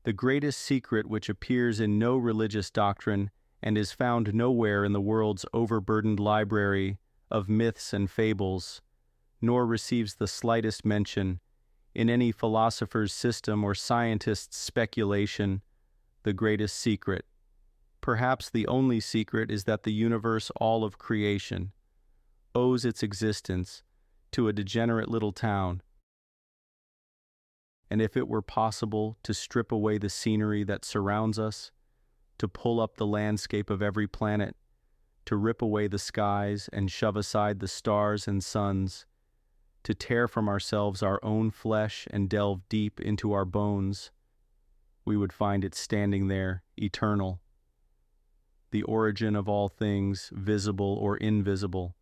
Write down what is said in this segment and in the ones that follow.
the greatest secret which appears in no religious doctrine and is found nowhere in the world's overburdened library of myths and fables, nor receives the slightest mention in any philosopher's system or scientist's speculation, the greatest secret, perhaps the only secret, is that the universe, all of creation, owes its existence to a degenerate little town. And if it were possible to strip away the scenery that surrounds us, to pull up the landscape of every planet, to rip away the skies and shove aside the stars and suns, to tear from ourselves our own flesh and delve deep into our bones, we would find it standing there, eternal, the origin of all things, visible or invisible,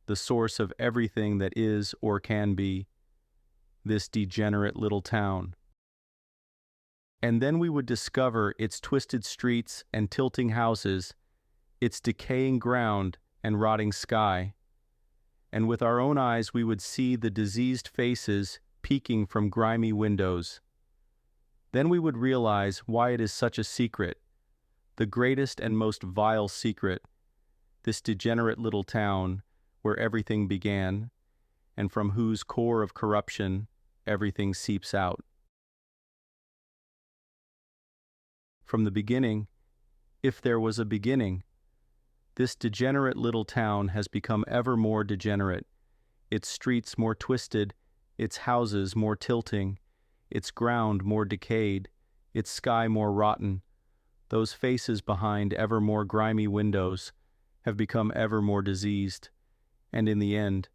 the source of everything that is or can be, this degenerate little town. And then we would discover its twisted streets and tilting houses, its decaying ground and rotting sky. And with our own eyes we would see the diseased faces peeking from grimy windows. Then we would realize why it is such a secret, the greatest and most vile secret, this degenerate little town where everything began, and from whose core of corruption everything seeps out. From the beginning, if there was a beginning, this degenerate little town has become ever more degenerate, its streets more twisted, its houses more tilting, its ground more decayed, its sky more rotten. Those faces behind ever more grimy windows have become ever more diseased, and in the end,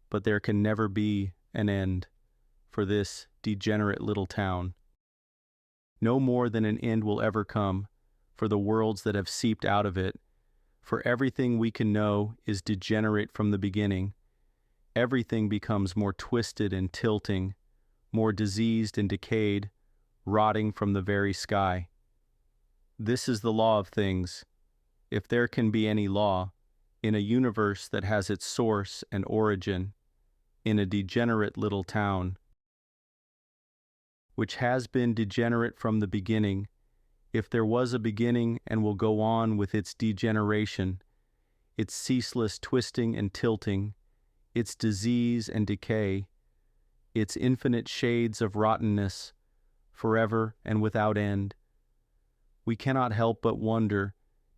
but there can never be an end for this degenerate little town. No more than an end will ever come for the worlds that have seeped out of it, for everything we can know is degenerate from the beginning. Everything becomes more twisted and tilting, more diseased and decayed, rotting from the very sky. This is the law of things, if there can be any law, in a universe that has its source and origin in a degenerate little town, which has been degenerate from the beginning. If there was a beginning and will go on with its degeneration, its ceaseless twisting and tilting, its disease and decay, its infinite shades of rottenness, forever and without end, we cannot help but wonder,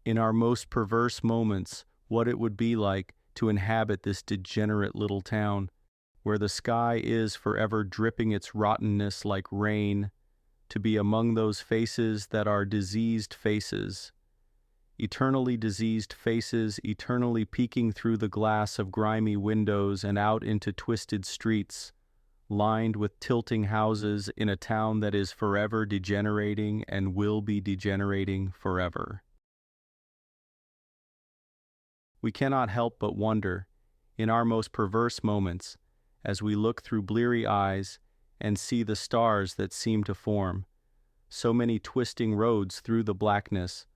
in our most perverse moments, what it would be like to inhabit this degenerate little town, where the sky is forever dripping its rottenness like rain, to be among those faces that are diseased faces, eternally diseased faces, eternally peeking through the glass of grimy windows and out into twisted streets, lined with tilting houses in a town that is forever degenerating and will be degenerating forever. We cannot help but wonder, in our most perverse moments, as we look through bleary eyes and see the stars that seem to form so many twisting roads through the blackness,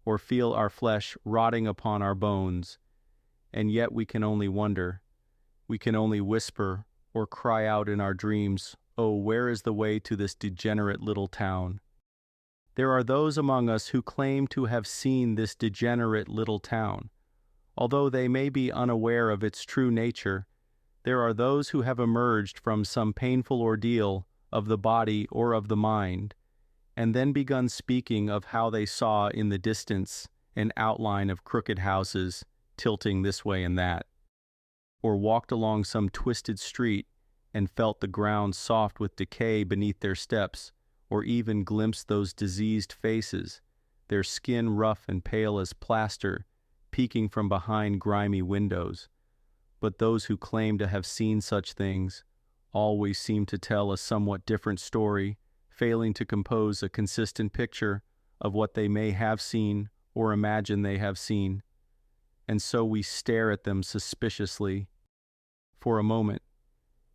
or feel our flesh rotting upon our bones, and yet we can only wonder, we can only whisper or cry out in our dreams, "Oh, where is the way to this degenerate little town?" There are those among us who claim to have seen this degenerate little town. Although they may be unaware of its true nature, there are those who have emerged from some painful ordeal of the body or of the mind, and then begun speaking of how they saw in the distance an outline of crooked houses tilting this way and that, or walked along some twisted street and felt the ground soft with decay beneath their steps, or even glimpsed those diseased faces, their skin rough and pale as plaster, peeking from behind grimy windows. But those who claim to have seen such things always seem to tell a somewhat different story, failing to compose a consistent picture of what they may have seen or imagine they have seen. And so we stare at them suspiciously for a moment,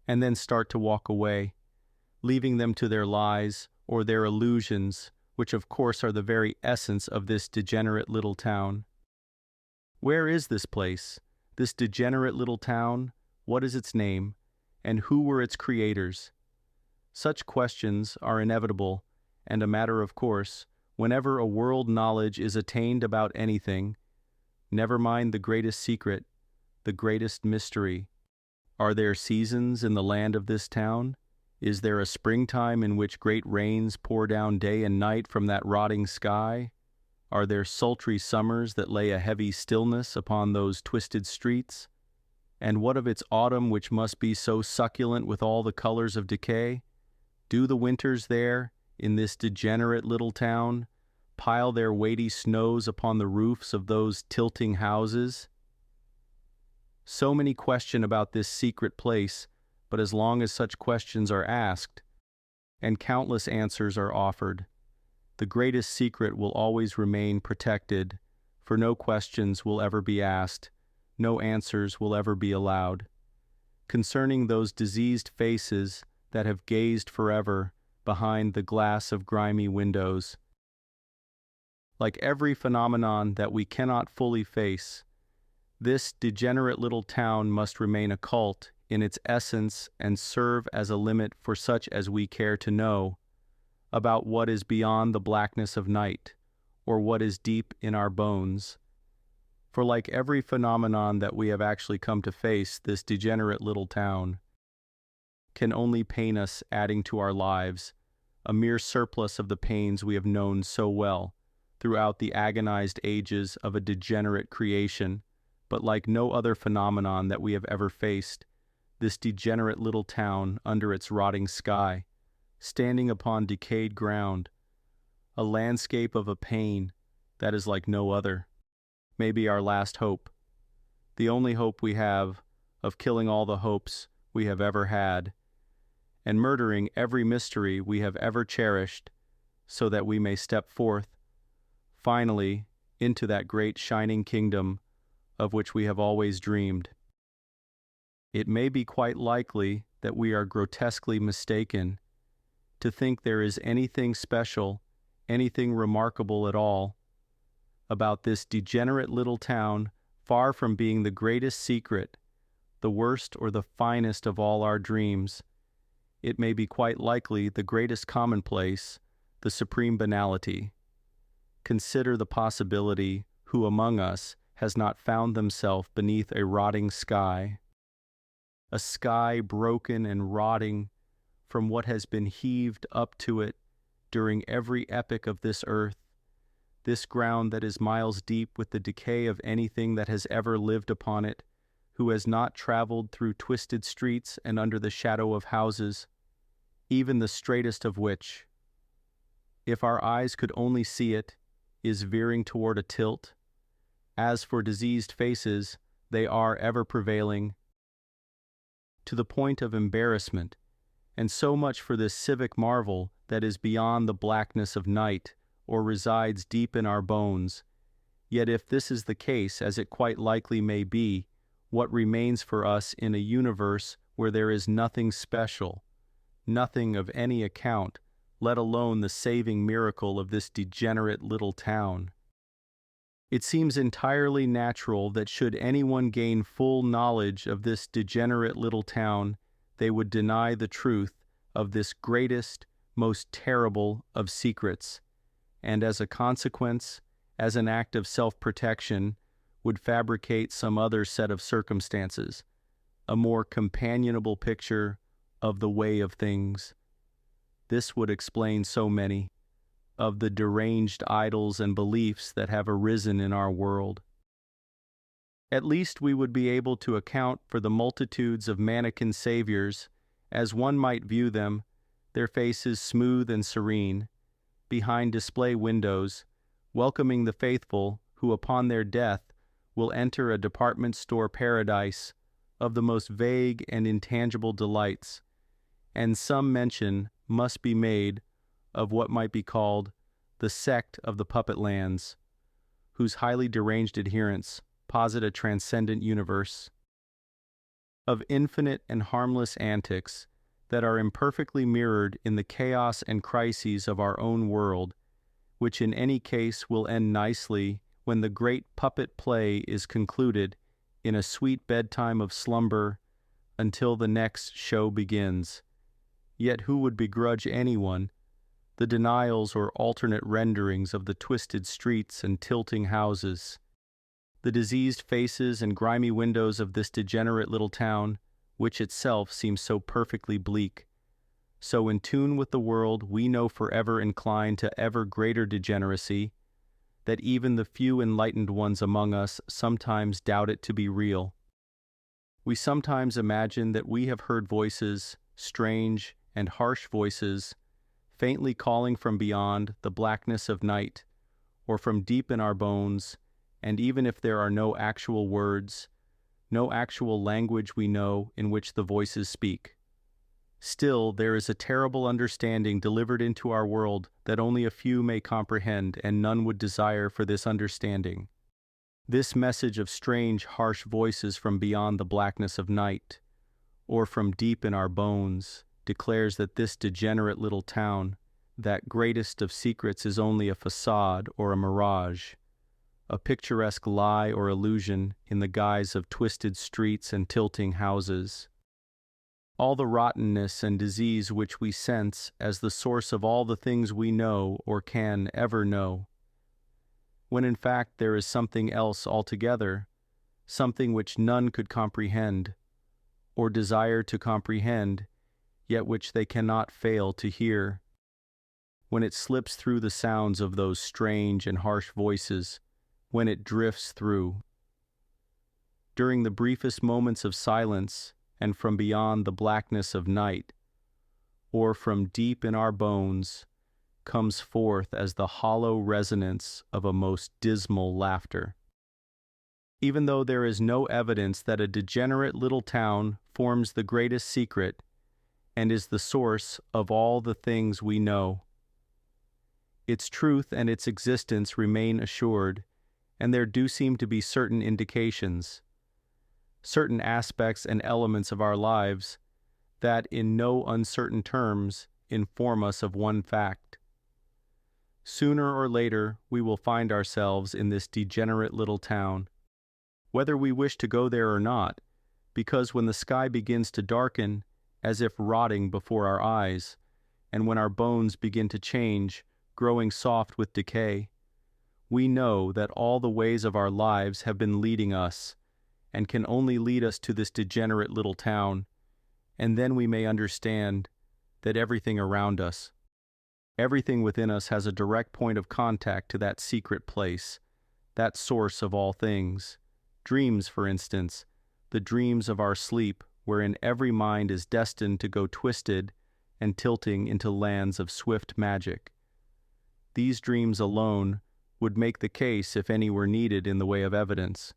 and then start to walk away, leaving them to their lies or their illusions, which of course are the very essence of this degenerate little town. Where is this place, this degenerate little town? What is its name, and who were its creators? Such questions are inevitable, and a matter of course, whenever a world knowledge is attained about anything, never mind the greatest secret, the greatest mystery. Are there seasons in the land of this town? Is there a springtime in which great rains pour down day and night from that rotting sky? Are there sultry summers that lay a heavy stillness upon those twisted streets? And what of its autumn which must be so succulent with all the colors of decay? Do the winters there, in this degenerate little town, pile their weighty snows upon the roofs of those tilting houses? So many question about this secret place, but as long as such questions are asked, and countless answers are offered, the greatest secret will always remain protected, for no questions will ever be asked, no answers will ever be allowed. Concerning those diseased faces that have gazed forever behind the glass of grimy windows. Like every phenomenon that we cannot fully face, this degenerate little town must remain occult in its essence and serve as a limit for such as we care to know about what is beyond the blackness of night, or what is deep in our bones. For like every phenomenon that we have actually come to face, this degenerate little town can only pain us, adding to our lives, a mere surplus of the pains we have known so well throughout the agonized ages of a degenerate creation. But like no other phenomenon that we have ever faced, this degenerate little town under its rotting sky, standing upon decayed ground, a landscape of a pain that is like no other, may be our last hope, the only hope we have of killing all the hopes we have ever had, and murdering every mystery we have ever cherished, so that we may step forth, finally, into that great shining kingdom of which we have always dreamed. It may be quite likely that we are grotesquely mistaken to think there is anything special, anything remarkable at all, about this degenerate little town, far from being the greatest secret, the worst or the finest of all our dreams. It may be quite likely the greatest commonplace, the supreme banality. Consider the possibility who among us has not found themselves beneath a rotting sky, a sky broken and rotting from what has been heaved up to it during every epoch of this earth, this ground that is miles deep with the decay of anything that has ever lived upon it, who has not traveled through twisted streets and under the shadow of houses, even the straightest of which, if our eyes could only see it, is veering toward a tilt. As for diseased faces, they are ever prevailing, to the point of embarrassment, and so much for this civic marvel that is beyond the blackness of night, or resides deep in our bones. Yet if this is the case, as it quite likely may be, what remains for us in a universe where there is nothing special, nothing of any account, let alone the saving miracle of this degenerate little town? It seems entirely natural that should anyone gain full knowledge of this degenerate little town, they would deny the truth of this greatest, most terrible of secrets, and as a consequence, as an act of self-protection, would fabricate some other set of circumstances, a more companionable picture of the way of things. This would explain so many of the deranged idols and beliefs that have arisen in our world. At least we would be able to account for the multitudes of mannequin saviors, as one might view them, their faces smooth and serene, behind display windows, welcoming the faithful who upon their death will enter a department store paradise of the most vague and intangible delights, and some mention must be made of what might be called the sect of the puppet lands, whose highly deranged adherents posit a transcendent universe of infinite and harmless antics that are imperfectly mirrored in the chaos and crises of our own world, which in any case will end nicely when the great puppet play is concluded in a sweet bedtime of slumber until the next show begins. Yet who would begrudge anyone the denials or alternate renderings of the twisted streets and tilting houses, the diseased faces and grimy windows of this degenerate little town, which itself seems so perfectly bleak. So in tune with the world, we know forever inclined to ever greater degeneracy, that even the few enlightened ones among us sometimes doubt it to be real. We sometimes imagine that we have heard voices, strange and harsh voices, faintly calling from beyond the blackness of night, or from deep in our bones, and even if there are no actual words, no actual language we know in which the voices speak, still there is a terrible understanding delivered into our world that only a few may comprehend, and none would desire for this understanding. This message of strange, harsh voices from beyond the blackness of night, or from deep in our bones, declares that this degenerate little town, that greatest of secrets, is only a facade or a mirage, a picturesque lie or illusion in the guise of twisted streets and tilting houses. All the rottenness and disease which we sense as the source of all the things we know or can ever know, when in fact there is something else altogether, something which none could comprehend, or desire to comprehend, yet which they cannot fail to hear. When it slips through the sounds of those strange and harsh voices, when it drifts through, during the briefest moments of silence, and from beyond the blackness of night, or from deep in our bones, comes forth as the hollow resonance of a most dismal laughter. Even though there is no evidence that a degenerate little town forms the greatest secret and is the source of all the things we know, its truth and its existence remain assured, and there do seem to be certain indications, certain aspects and elements of our lives that in no uncertain terms inform us of one fact. Sooner or later we will find ourselves in this degenerate little town, whether we wish to go there or not, because when the sky begins to darken as if rotting before our eyes, and when our bones begin to change, growing soft with decay, we know that all the ways of our lives have been leading us, and can only lead us to this degenerate little town, and then we may understand that everything around us, everything within us has a direct point of contact to that secret place, that source of all things. Dreams, for instance, the dreams of our sleep, wherein every mind is destined to go twisted and tilting into lands of swift magic. These dreams alone would make the case if any were needed in the way of evidence.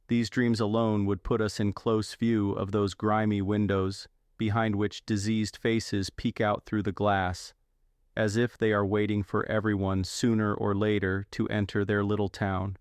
These dreams alone would put us in close view of those grimy windows behind which diseased faces peek out through the glass, as if they are waiting for everyone sooner or later to enter their little town.